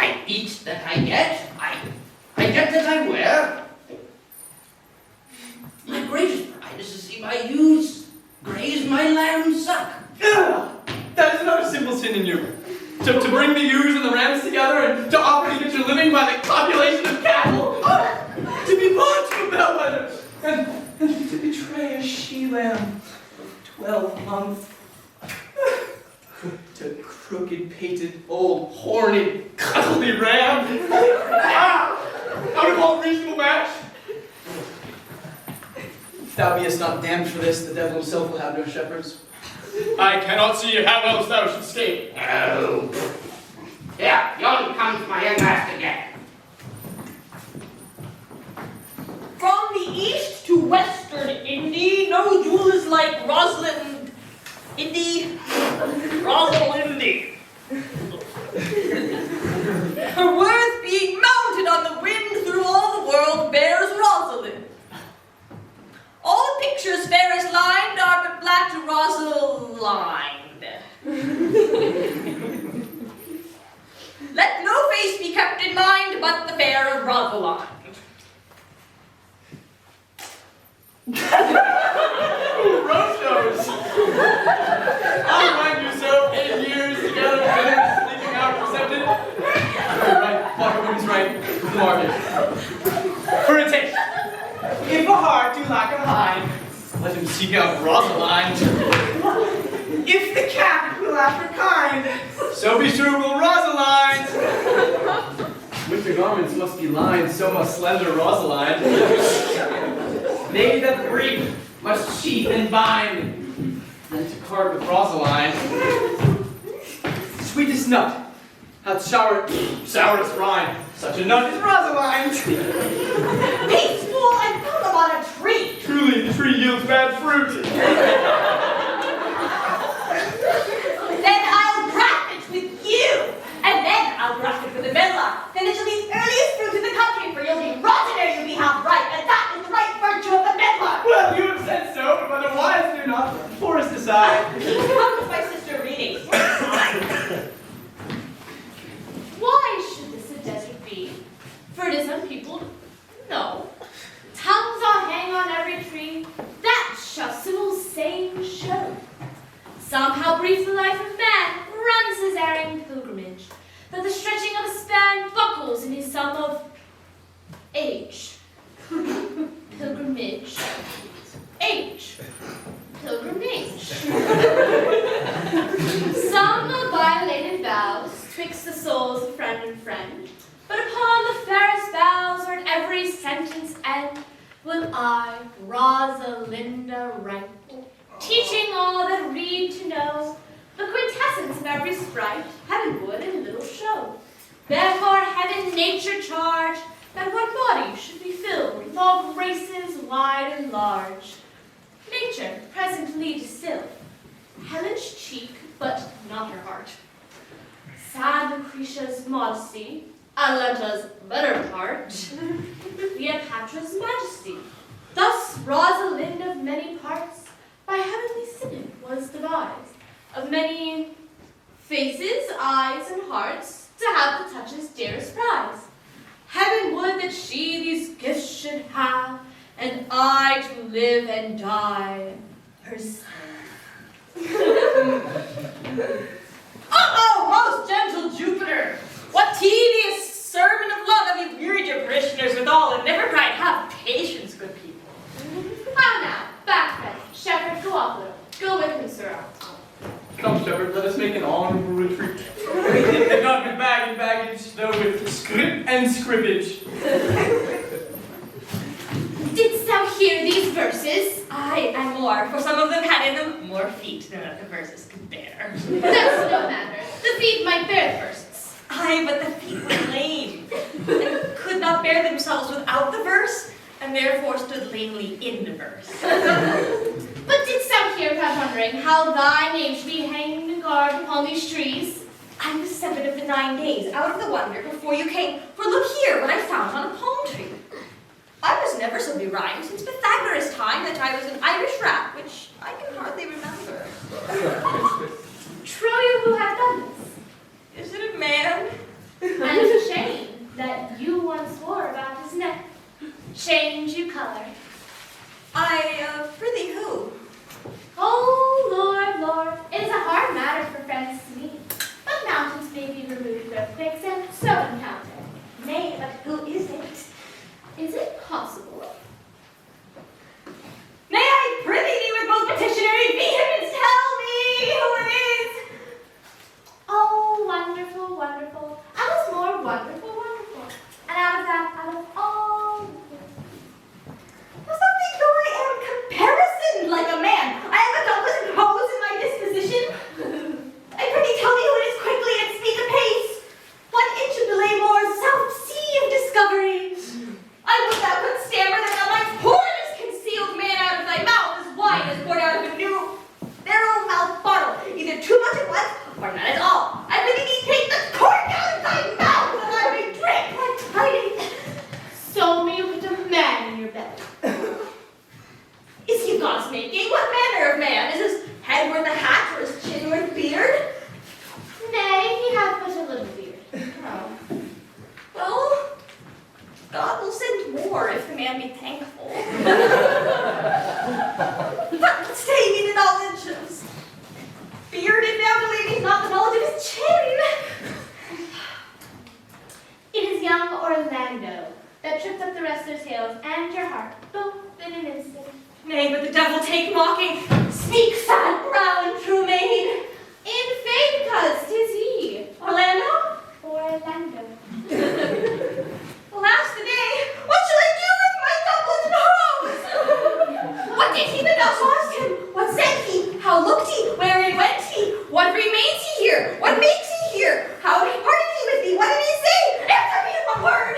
I eat that I get. I get that I wear. My greatest pride is to see my ewes graze my lamb's suck. That is not a simple sin in you. To bring the ewes and the rams together and to offer to get your living by the copulation of cattle. Oh, to be bought to a bellwether and to betray a she-lamb of 12 months. To crooked-pated, old, horny, cuddly ram. Out of all reasonable match. If thou beest not damned for this, the devil himself will have no shepherds. I cannot see how else thou should escape. Oh. Yeah, yon comes my young master again. From the east to western Indy, no jewel is like Rosalind. Rosalindy. Her worth being mounted on the wind through all the world bears Rosalind. All pictures fairest lined are but black to Rosalind. Let no face be kept in mind but the fair of Rosalind. Who wrote those? I mind you so, 8 years together, bitter, sleeping out, accepted. Right, Buckerman's right, the market. For a taste. If a heart do lack a hind, let him seek out Rosalind. If the cat will after kind, so be sure will Rosalind. Winter garments must be lined, so must slender Rosalind. They that reap must sheath and bind, and to cart with Rosalind. Sweetest nut hath sourest rind, such a nut is Rosalind. Peaceful and put them on a tree. Truly, the tree yields bad fruit. Then I'll graft it with you, and then I'll graft it with the medlar. Then it shall be the earliest fruit in the country, for you'll be rotten ere you be half ripe, and that is the right virtue of the medlar. Well, you have said so, but the wise do not. Forest aside. Comes my sister reading. Why should this a desert be? For it is unpeopled? No. Tongues I'll hang on every tree, that shall Sibyl's saying show. Somehow brief the life of man runs his erring pilgrimage, that the stretching of a span buckles in his sum of age. Pilgrimage. Age. Pilgrimage. Some of violated vows twixt the souls of friend and friend, but upon the fairest vows or at every sentence end will I, Rosalinda, write, teaching all that read to know the quintessence of every sprite heaven would in little show. Therefore heaven nature charge that one body should be filled with all graces wide and large. Nature presently distilled Helen's cheek, but not her heart. Sad Lucretia's modesty, Atalanta's better part, Cleopatra's majesty. Thus Rosalind of many parts by heavenly synod was devised, of many faces, eyes, and hearts, to have the touch's dearest prize. Heaven would that she these gifts should have, and I to live and die her slave. Oh, most gentle Jupiter! What tedious sermon of love have you wearied your parishioners withal, and never cried, have patience, good people. How now, back friend, shepherd, go off a little. Go with him, sir. Come, shepherd, let us make an honorable retreat. And not with bag and baggage, though with scrip and scribbage. Didst thou hear these verses? Aye, and more, for some of them had in them more feet than that the verses could bear. That's no matter. The feet might bear the verses. Aye, but the feet were lame, and could not bear themselves without the verse, and therefore stood lamely in the verse. But didst thou hear, without wondering, how thy name should be hanged in guard upon these trees? I was 7 of the 9 days out of the wonder before you came, for look here what I found on a palm tree. I was never so berhymed since Pythagoras' time that I was an Irish rat, which I can hardly remember. Trow you who hath done this? Is it a man? And Change you color. Prithee who? Oh, Lord, Lord, it is a hard matter for friends to meet. But mountains may be removed with earthquakes, and so encountered. Nay, but who is it? Is it possible? May I prithee thee with most petitionary vehemence tell me who it is? Oh, wonderful, wonderful. I was more wonderful, wonderful. And out of all For something though I am comparison like a man, I have a doubtless pose in my disposition. I prithee tell me who it is quickly and speak apace. 1 inch of delay more, self-seeing discovery. I would thou couldst stammer that thou mightst pour this concealed man out of thy mouth as wine is poured out of a new, narrow mouth bottle, either too much at once or not at all. I prithee thee take the cork out of thy mouth that I may drink like tidings. so may you put a man in your belly. Is he God's making? What manner of man? Is his head worth a hat or his chin worth beard? Nay, he hath but a little beard. Oh. Well, God will send more if the man be thankful. But stay me the knowledge of his beard, and now delay me not the knowledge of his chin. It is young Orlando that tripped up the wrestler's heels and your heart, both in an instant. Nay, but the devil take mocking. Speak, sad brow and true maid. In faith, cuz 'tis he, Orlando? Orlando. Alas the day, what shall I do with my doublet and hose? What did he that thou asked him? What said he? How looked he? Wherein went he? What remains he here? What makes he here? How parted he with thee? What did he say? Answer me in one word.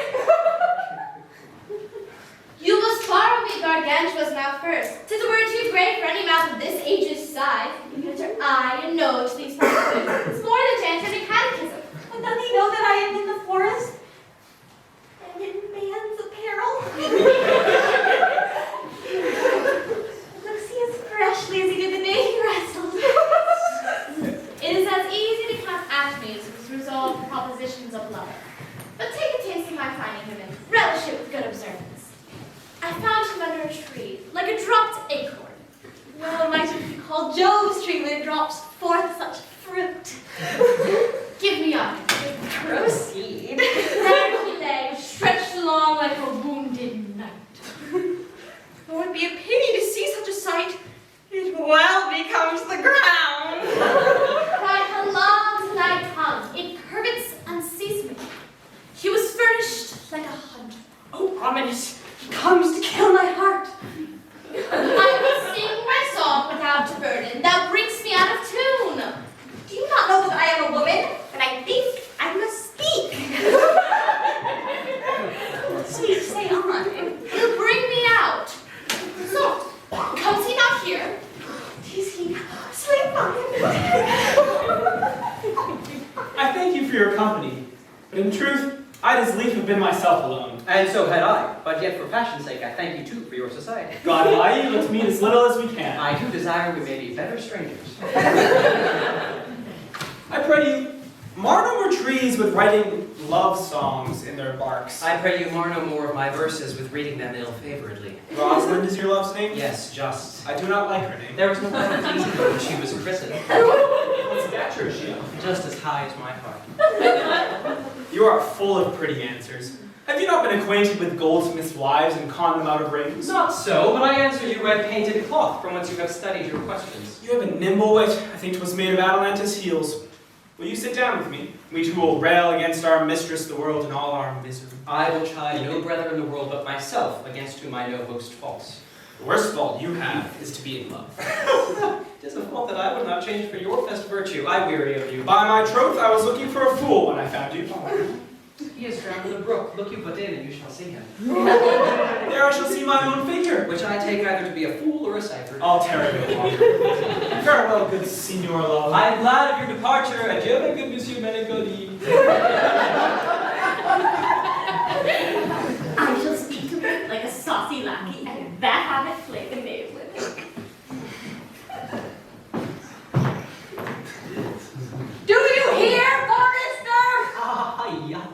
You must borrow me Gargantua's mouth first. 'Tis a word too great for any mouth of this age's size. You can enter I and no to these promises. It's more than to enter the catechism. But doth he know that I am in the forest? And in man's apparel? Looks he as freshly as he did the day he wrestled. It is as easy to count atomies as resolve propositions of love. But take a taste of my finding him and relish it with good observance. I found him under a tree, like a dropped acorn. Well might it be called Jove's tree when it drops forth such fruit. Give me up. Proceed. There he lay, stretched along like a wounded knight. It would be a pity to see such a sight. It well becomes the ground. Cried how long to thy tongue, it curvets unceasingly. He was furnished like a hunter. Oh, ominous. He comes to kill my heart. I will sing my song without a burden. Thou bringst me out of tune. Do you not know that I am a woman? And I think I must speak. Sweet, say on. He'll bring me out. So, comes he not here? Is he sleep on I thank you for your company, but in truth, I'd as lief have been myself alone. And so had I, but yet for fashion's sake, I thank you too for your society. God allow you, let's meet as little as we can. I do desire we may be better strangers. I pray you, mar no more trees with writing love songs in their barks. I pray you mar no more of my verses with reading them ill-favoredly. Rosalind is your love's name? Yes, just. I do not like her name. There was no one easy when she was christened. What stature is she of? Just as high as my heart. You are full of pretty answers. Have you not been acquainted with goldsmiths' wives and conned them out of rings? Not so, but I answer you red painted cloth, from whence you have studied your questions. You have a nimble wit. I think 'twas made of Atalanta's heels. Will you sit down with me? We two will rail against our mistress, the world, and all our misery. I will chide no brother in the world but myself, against whom I know boast false. The worst fault you have is to be in love. 'Tis a fault that I would not change for your best virtue. I weary of you. By my troth, I was looking for a fool when I found you. He is drowned in the brook. Look you but in, and you shall see him. There I shall see my own figure. Which I take either to be a fool or a cipher. I'll tarry no longer. Farewell, good Signor Love. I am glad of your departure. Adieu, my good Monsieur Menegodi. I shall speak to her like a saucy lackey, and that habit flay the knave with it. Do you hear, Forester? Ah, yeah.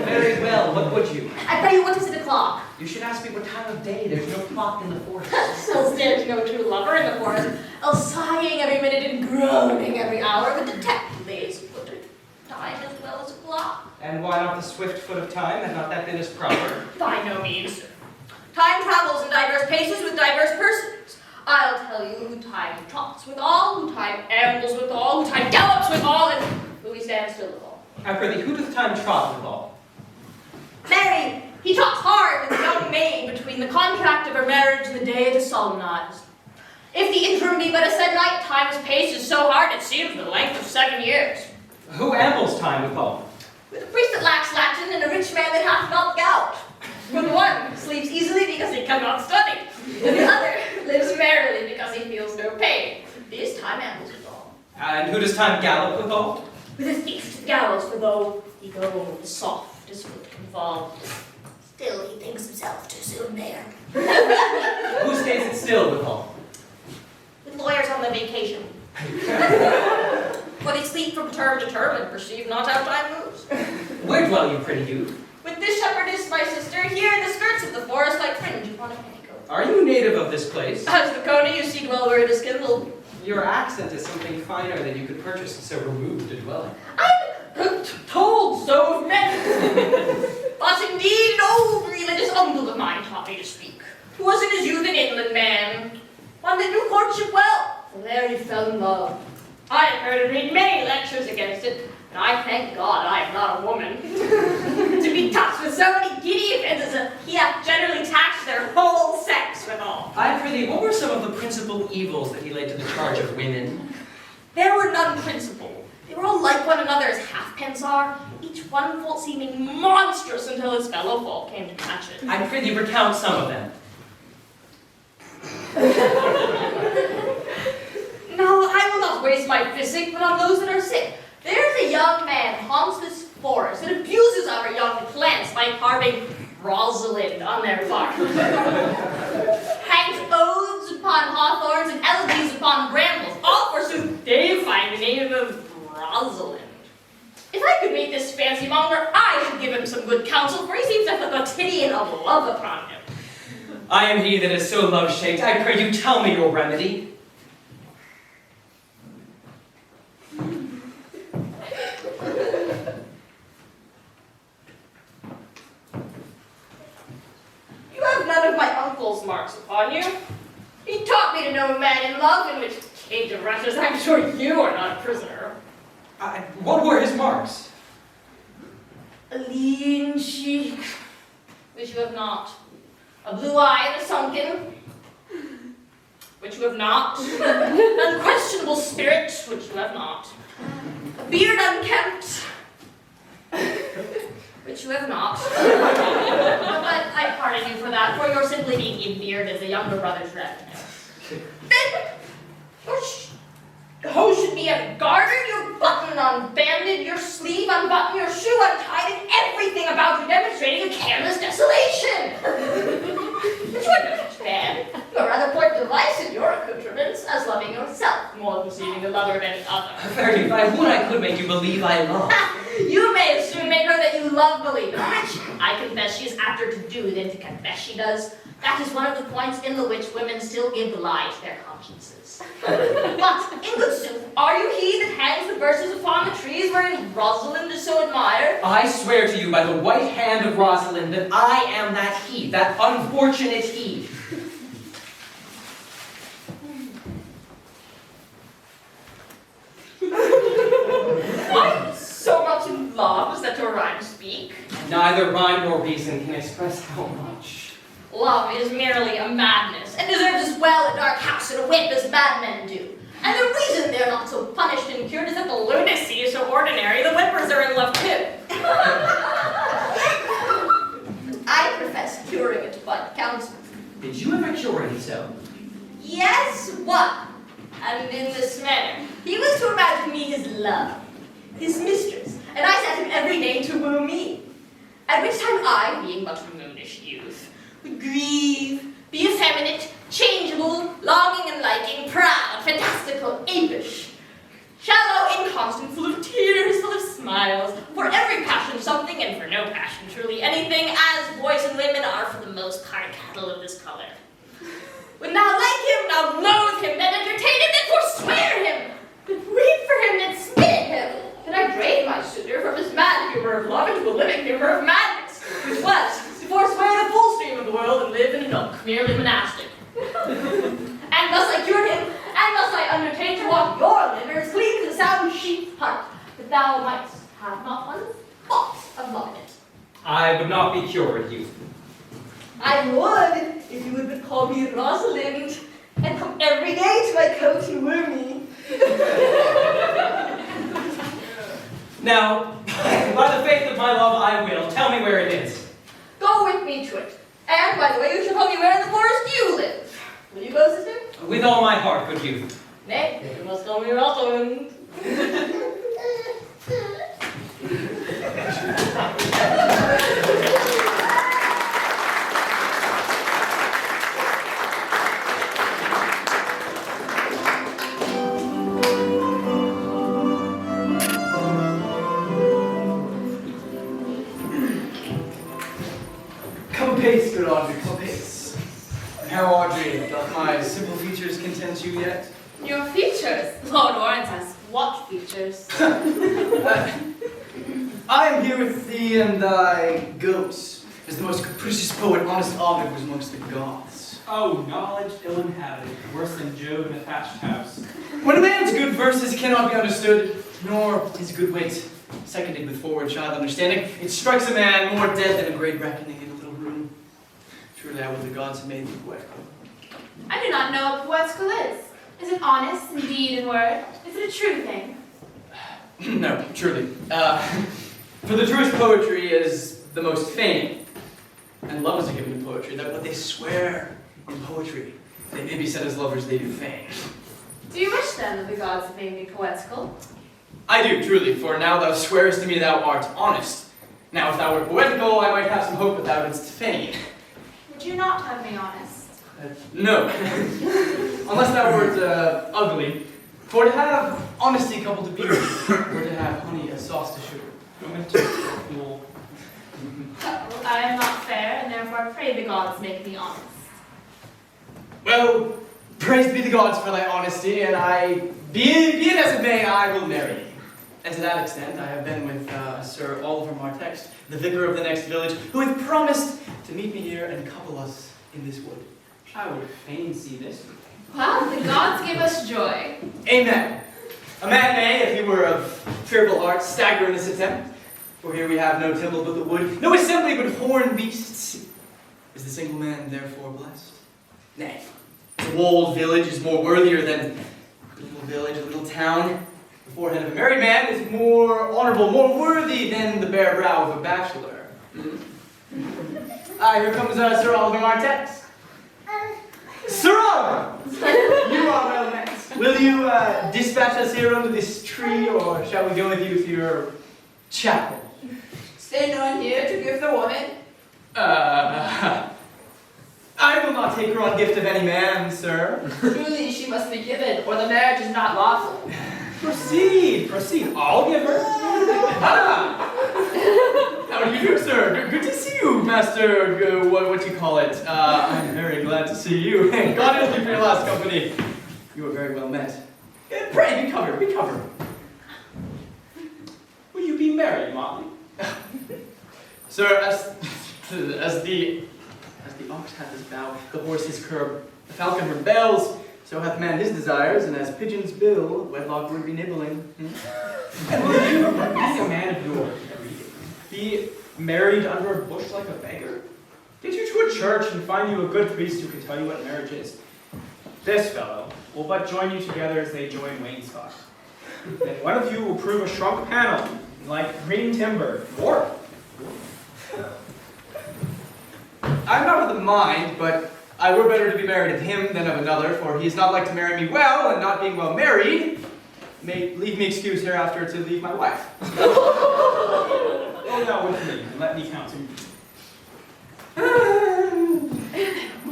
Very well, what would you? I pray you, what is it clock. You should ask me what time of day. There's no clock in the forest. Else there's no true lover in the forest, else sighing every minute and groaning every hour would detect lazy footed time as well as a clock. And why not the swift foot of time? Had not that been as proper? By no means. Time travels in diverse paces with diverse persons. I'll tell you who time trots withal, who time ambles withal, who time gallops withal, and who he stands still withal. I prithee, who doth time trot withal? Marry, he trots hard with a young maid between the contract of her marriage and the day it is solemnized. If the interim be but a said night, time's pace is so hard it seems the length of 7 years. Who ambles time withal? With a priest that lacks Latin and a rich man that hath not gout. For the one sleeps easily because he cannot study, and the other lives merrily because he feels no pain. This time ambles withal. And who does time gallop withal? With his beast gallows, for though he go with the soft his foot can fall, still he thinks himself too soon there. Who stays it still withal? With lawyers on their vacation. For they sleep from term to term and perceive not how time moves. Where dwell you, pretty youth? With this shepherdess, my sister, here in the skirts of the forest like fringe upon a petticoat. Are you native of this place? As the coney you see dwell where it is kindled. Your accent is something finer than you could purchase in so removed a dwelling. I'm told so of men. But indeed an old religious uncle of mine taught me to speak, who was in his youth an inland man, one that knew courtship well, for there he fell in love. I have heard him read many lectures against it, and I thank God I am not a woman. To be touched with so many giddy offences that he hath generally taxed their whole sex withal. I prithee, what were some of the principal evils that he laid to the charge of women? There were none principal. They were all like one another as halfpence are, each one fault seeming monstrous until his fellow fault came to catch it. I prithee, recount some of them. No, I will not waste my physic, but on those that are sick. There's a young man haunts this forest and abuses our young plants by carving Rosalind on their bark. Hangs oaths upon hawthorns and elegies upon brambles, all forsooth deifying the name of Rosalind. If I could meet this fancy monger, I should give him some good counsel, for he seems to have a quotidian of love upon him. I am he that is so love-shaped. I pray you tell me your remedy. You have none of my uncle's marks upon you. He taught me to know a man in love, in which cage of wretches I'm sure you are not a prisoner. What were his marks? A lean cheek, which you have not. A blue eye and a sunken, which you have not. An unquestionable spirit, which you have not. A beard unkempt, which you have not. But I pardon you for that, for you're simply being in-beard as a younger brother's revenue. Then, your hose should be ungartered, your button unbanded, your sleeve unbuttoned, your shoe untied, and everything about you demonstrating a careless desolation. But you are not such bad. You are rather point device in your accoutrements, as loving yourself more than perceiving the lover of any other. Verily, if I would, I could make you believe I love. You may as soon make her that you love believe, which I confess she is apter to do than to confess she does. That is one of the points in the which women still give the lie to their consciences. But, in good sooth, are you he that hangs the verses upon the trees wherein Rosalind is so admired? I swear to you by the white hand of Rosalind that I am that he, that unfortunate he. Are you so much in love as that your rhymes speak? Neither rhyme nor reason can express how much. Love is merely a madness, and deserves as well a dark house and a whip as madmen do. And the reason they're not so punished and cured is that the lunacy is so ordinary, the whippers are in love too. I profess curing it by counsel. Did you ever cure any so? Yes, one. And in this manner. He was to imagine me his love, his mistress, and I set him every day to woo me. At which time I, being but a moonish youth, would grieve, be effeminate, changeable, longing and liking, proud, fantastical, apish, shallow, inconstant, full of tears, full of smiles, for every passion something, and for no passion truly anything, as boys and women are for the most part cattle of this color. Would now like him, now loathe him, then entertain him, then forswear him, then weep for him, then spit at him. Then I drain my suitor from his mad humor of love into a living humor of madness, which was to forswear the full stream of the world and live in a nook, merely monastic. And thus I cured him, and thus I undertake to walk your liver as clean as a sound sheep's heart, that thou mightst have not one thought of love in it. I would not be cured, youth. I would, if you would but call me Rosalind, and come every day to my coach and woo me. Now, by the faith of my love, I will. Tell me where it is. Go with me to it. And, by the way, you shall tell me where in the forest you live. Will you go, sister? With all my heart, good youth. Nay, you must tell me Rosalind. Come pace, good Audrey, come pace. And how, Audrey, doth my simple features content you yet? Your features? Lord Warrant us. What features? I am here with thee and thy goats, as the most capricious poet, honest Ovid, was amongst the gods. Oh, knowledge ill inhabited, worse than Job in a thatched house. When a man's good verses cannot be understood, nor his good wit seconded with forward child understanding, it strikes a man more dead than a great reckoning in a little room. Truly I would the gods had made thee poetical. I do not know what poetical is. Is it honest in deed and word? Is it a true thing? No, truly. For the truest poetry is the most feigning. And lovers are given to poetry, that what they swear in poetry, they may be said as lovers, they do feign. Do you wish then that the gods had made me poetical? I do, truly, for now thou swearest to me thou art honest. Now if thou wert poetical, I might have some hope that thou didst feign. Would you not have me honest? No. Unless thou wert ugly. For to have honesty coupled to beauty, or to have honey as sauce to sugar. Fool. Well, I am not fair, and therefore I pray the gods make me honest. Well, praised be the gods for thy honesty, and be it as it may, I will marry thee. And to that extent, I have been with Sir Oliver Martext, the vicar of the next village, who hath promised to meet me here and couple us in this wood. I would fain see this. Well, the gods give us joy. Amen. A man may, if he were of fearful heart, stagger in this attempt. For here we have no temple but the wood, no assembly but horned beasts. Is the single man therefore blessed? Nay, the walled village is more worthier than a little village, a little town. The forehead of a married man is more honorable, more worthy than the bare brow of a bachelor. Here comes Sir Oliver Martex. Sir Oliver! You are well met. Will you dispatch us here under this tree, or shall we go with you to your chapel? Stand on here to give the woman. I will not take her on gift of any man, sir. Truly she must be given, or the marriage is not lawful. Proceed, I'll give her. How do you do, sir? Good to see you, Master, what you call it. I'm very glad to see you. God help you for your last company. You were very well met. Pray, be covered. Will you be married, Motley? Sir, as the ox hath his bow, the horse his curb, the falcon rebels, so hath man his desires, and as pigeons bill, wedlock would be nibbling. And will you, being a man of your breed, be married under a bush like a beggar? Get you to a church and find you a good priest who can tell you what marriage is. This fellow will but join you together as they join wainscot. Then one of you will prove a shrunk panel, like green timber, or I'm not of the mind, but I were better to be married of him than of another, for he is not like to marry me well, and not being well married, may leave me excuse hereafter to leave my wife. go now with me and let me counsel you.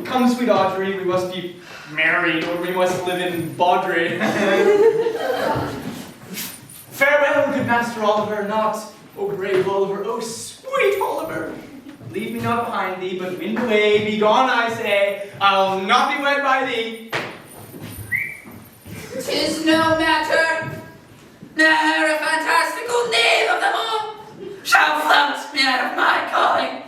Come, sweet Audrey, we must be married, or we must live in bawdry. Farewell, good Master Oliver, not, O grave Oliver, O sweet Oliver. Leave me not behind thee, but wind away, be gone, I say. I'll not be wed by thee. 'Tis no matter, ne'er a fantastical knave of them all shall flout me out of my calling.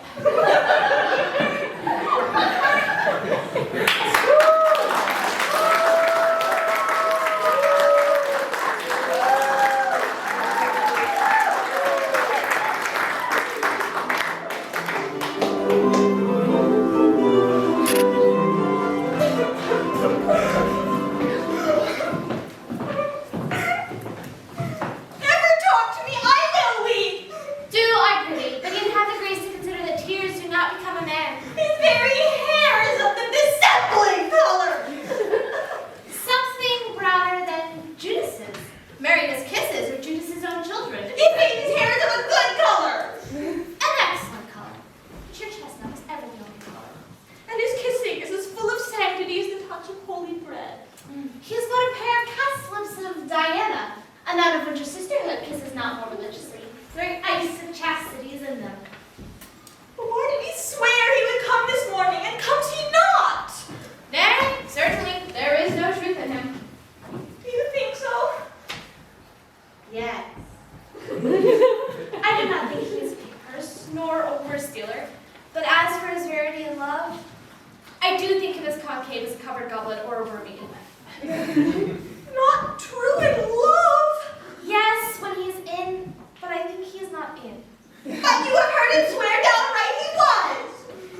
Never talk to me, I will weep. Do, I prithee, but you have the grace to consider that tears do not become a man. His very hair is of the dissembling color. Something browner than Judas's. Maria's kisses are Judas's own children. He thinks his hair is of a good color. An excellent color. Your chestnut was ever the only color. And his kissing is as full of sanctity as the touch of holy bread. He has got a pair of cast lips of Diana, a nun of which her sisterhood kisses not more religiously. Very ice of chastity is in them. But why did he swear he would come this morning, and comes he not? Nay, certainly, there is no truth in him. Do you think so? Yes. I do not think he is a purse, nor a horse dealer, but as for his verity in love, I do think of his concave as a covered goblet or a wormy inlet. Not true in love. Yes, when he is in, but I think he is not in. But you have heard him swear downright he was.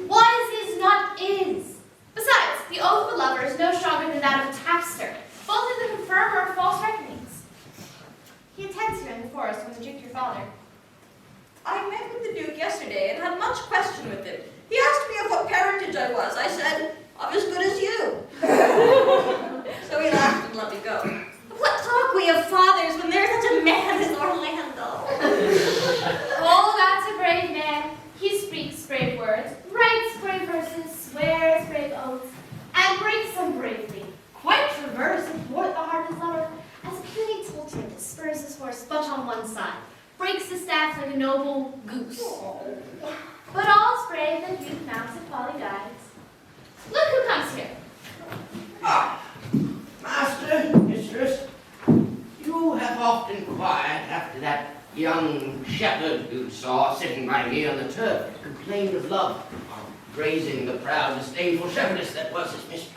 Was is not is. Besides, the oath of a lover is no stronger than that of a tapster, both of the confirmer of false reckonings. He attends here in the forest with the Duke your father. I met with the Duke yesterday and had much question with him. He asked me of what parentage I was. I said, I'm as good as you. So he laughed and let me go. What talk we of fathers when there's such a man as Orlando? Oh, that's a brave man. He speaks brave words, writes brave verses, swears brave oaths, and breaks them bravely. Quite traverse and thwart the heart of his lover, as a puny Tolkien that spurs his horse but on one side, breaks his staff like a noble goose. But all's brave that youth mounts and folly guides. Look who comes here. Ah, master, mistress, you have often inquired after that young shepherd you saw sitting by me on the turf, complained of love, of grazing the proud, disdainful shepherdess that was his mistress.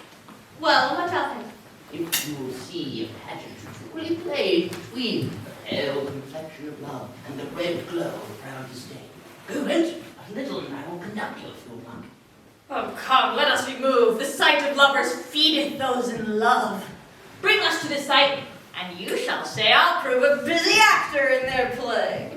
Well, what of him? If you will see a pageant truly played between the pale complexion of love and the red glow of proud disdain. Go rent a little and I will conduct you if you want. Oh, come, let us be moved. The sight of lovers feedeth those in love. Bring us to the sight, and you shall say I'll prove a busy actor in their play.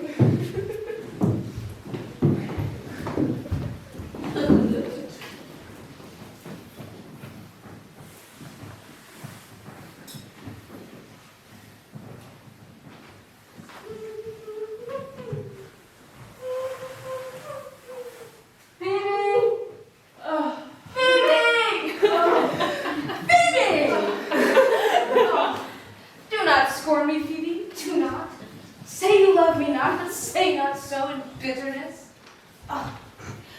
Do not scorn me, Phoebe. Do not. Say you love me not, but say not so in bitterness. Ah,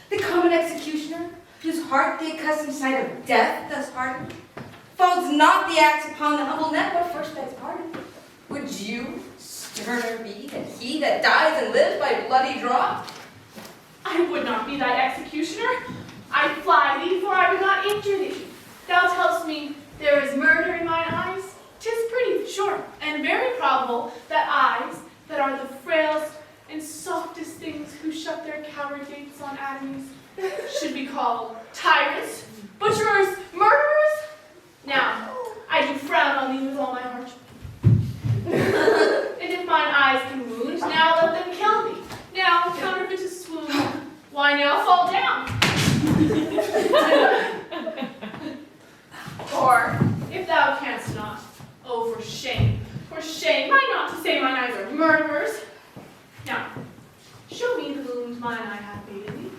the common executioner, whose heart the accustomed sight of death does harden, folds not the axe upon the humble neck, but first begs pardon. Would you sterner be than he that dies and lives by bloody draught? I would not be thy executioner. I fly thee, for I would not injure thee. Thou tellest me there is murder in mine eyes. 'Tis pretty sure, and very probable that eyes that are the frailest and softest things who shut their coward gates on enemies should be called tyrants, butcherers, murderers. Now, I do frown on thee with all my heart. And if mine eyes can wound, now let them kill thee. Now, counterfeit to swoon, why now fall down? Or, if thou canst not, oh, for shame, why not to say mine eyes are murderers? Now, show me the wound mine eye hath made in thee.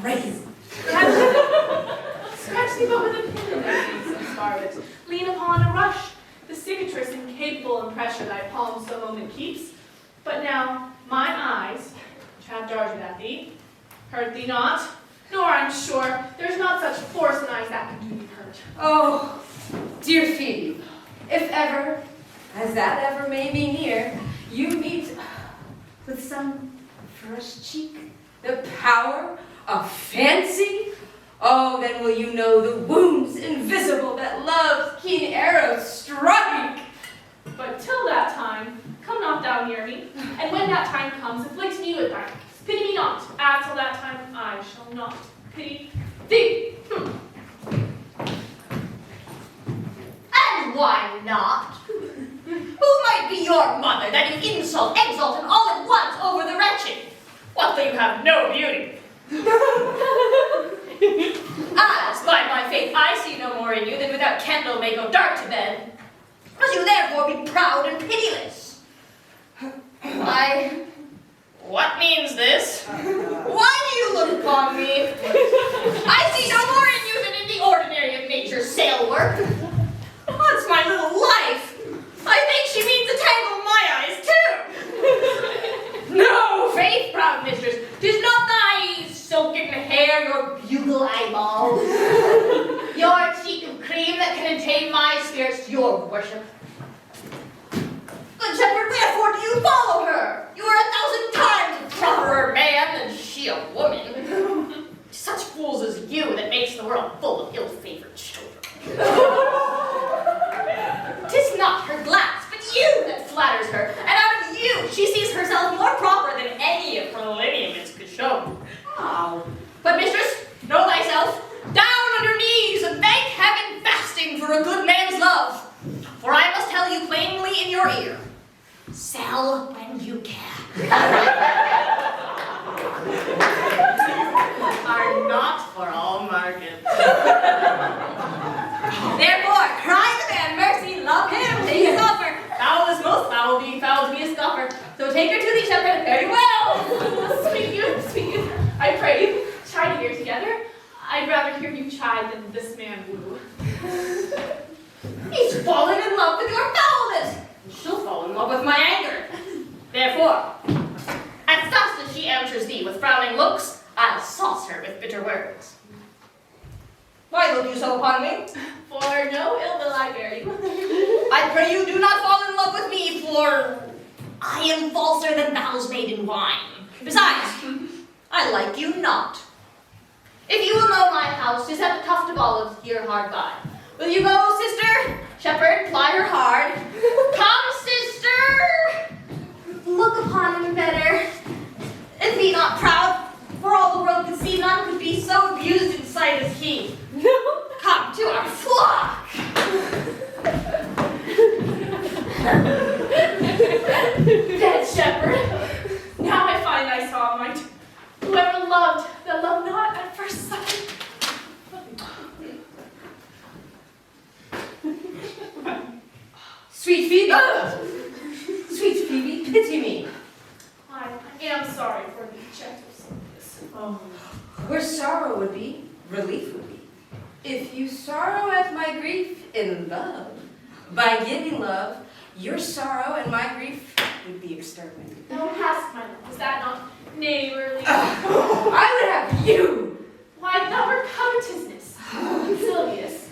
Raise. Scratch thee but with a pin in thy face and scarlet. Lean upon a rush, the cicatrice incapable of pressure thy palm so moment keeps. But now, mine eyes, which have darted at thee, Hurt thee not, nor I'm sure there's not such force in eyes that can do thee hurt. Oh, dear Phoebe, if ever, as that ever may be near, you meet with some fresh cheek, the power of fancy, oh, then will you know the wounds invisible that love's keen arrows strike. But till that time, come not thou near me, and when that time comes, afflict me with thy kiss. Pity me not, as till that time I shall not pity thee. And why not? Who might be your mother that you insult, exalt, and all at once over the wretched? What though you have no beauty? As, by my faith, I see no more in you than without candle may go dark to bed. Must you therefore be proud and pitiless? What means this? Why do you look upon me? I see no more in you than in the ordinary of nature's sail work. What's my little life? I think she means to tangle my eyes too. No, faith, proud mistress, 'tis not thy silken hair, your bugle eyeballs, your cheek of cream that can attain my spirits to your worship. Good shepherd, wherefore do you follow her? You are 1,000 times a properer man than she a woman. Such fools as you that makes the world full of ill-favored children. 'Tis not her glance, but you that flatters her, and out of you she sees herself more proper than any of her lineaments could show. Oh. But mistress, know thyself, down on your knees and thank heaven fasting for a good man's love. For I must tell you plainly in your ear, sell when you can. Are not for all markets. Therefore, cry the man mercy, love him, take his offer. Foul is most foul, being foul to be a scoffer. So take her to thee, shepherd, fare you well. Sweet youth, I pray you, chide here together. I'd rather hear you chide than this man woo. He's fallen in love with your foulness, and she'll fall in love with my anger. Therefore, as fast as she answers thee with frowning looks, I'll sauce her with bitter words. Why look you so upon me? For no ill will I bear you. I pray you do not fall in love with me, for I am falser than vows made in wine. Besides, I like you not. If you will know my house, 'tis at the tuft of olives here hard by. Will you go, sister? Shepherd, ply her hard. Come, sister! Look upon him better. And be not proud, for all the world could see none could be so abused in sight as he. Come to our flock! Dead shepherd, now I find I saw might. Whoever loved, that loved not at first sight. Sweet Phoebe, sweet Phoebe, pity me. I am sorry for the gentle service. Oh, where sorrow would be, relief would be. If you sorrow at my grief in love, by giving love, your sorrow and my grief would be exterminated. Thou hast my love, is that not neighborly? I would have you. Why, thou art covetousness. Sylvius,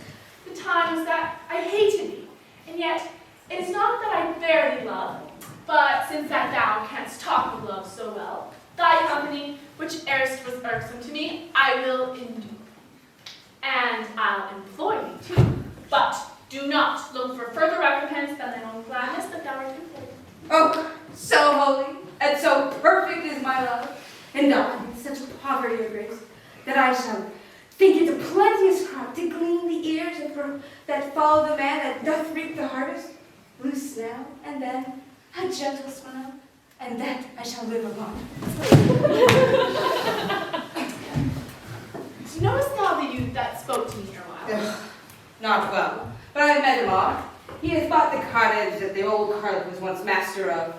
the time was that I hated thee, and yet it is not that I bear thee love, but since that thou canst talk of love so well, thy company, which erst was irksome to me, I will endure. And I'll employ thee too. But do not look for further recompense than thine own gladness that thou art employed. Oh, so holy and so perfect is my love, and I in such poverty of grace, that I shall think it a plenteous crop to glean the ears that follow the man that doth reap the harvest. Loose now and then a gentle smile, and that I shall live upon. Knowest thou the youth that spoke to me erewhile? Not well, but I met him oft. He has bought the cottage that the old Carlick was once master of.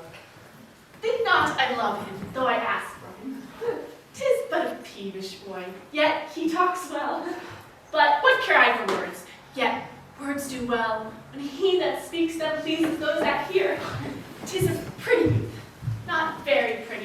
Think not I love him, though I ask for him. 'Tis but a peevish boy, yet he talks well. But what care I for words? Yet words do well, when he that speaks them pleases those that hear. 'Tis a pretty youth, not very pretty,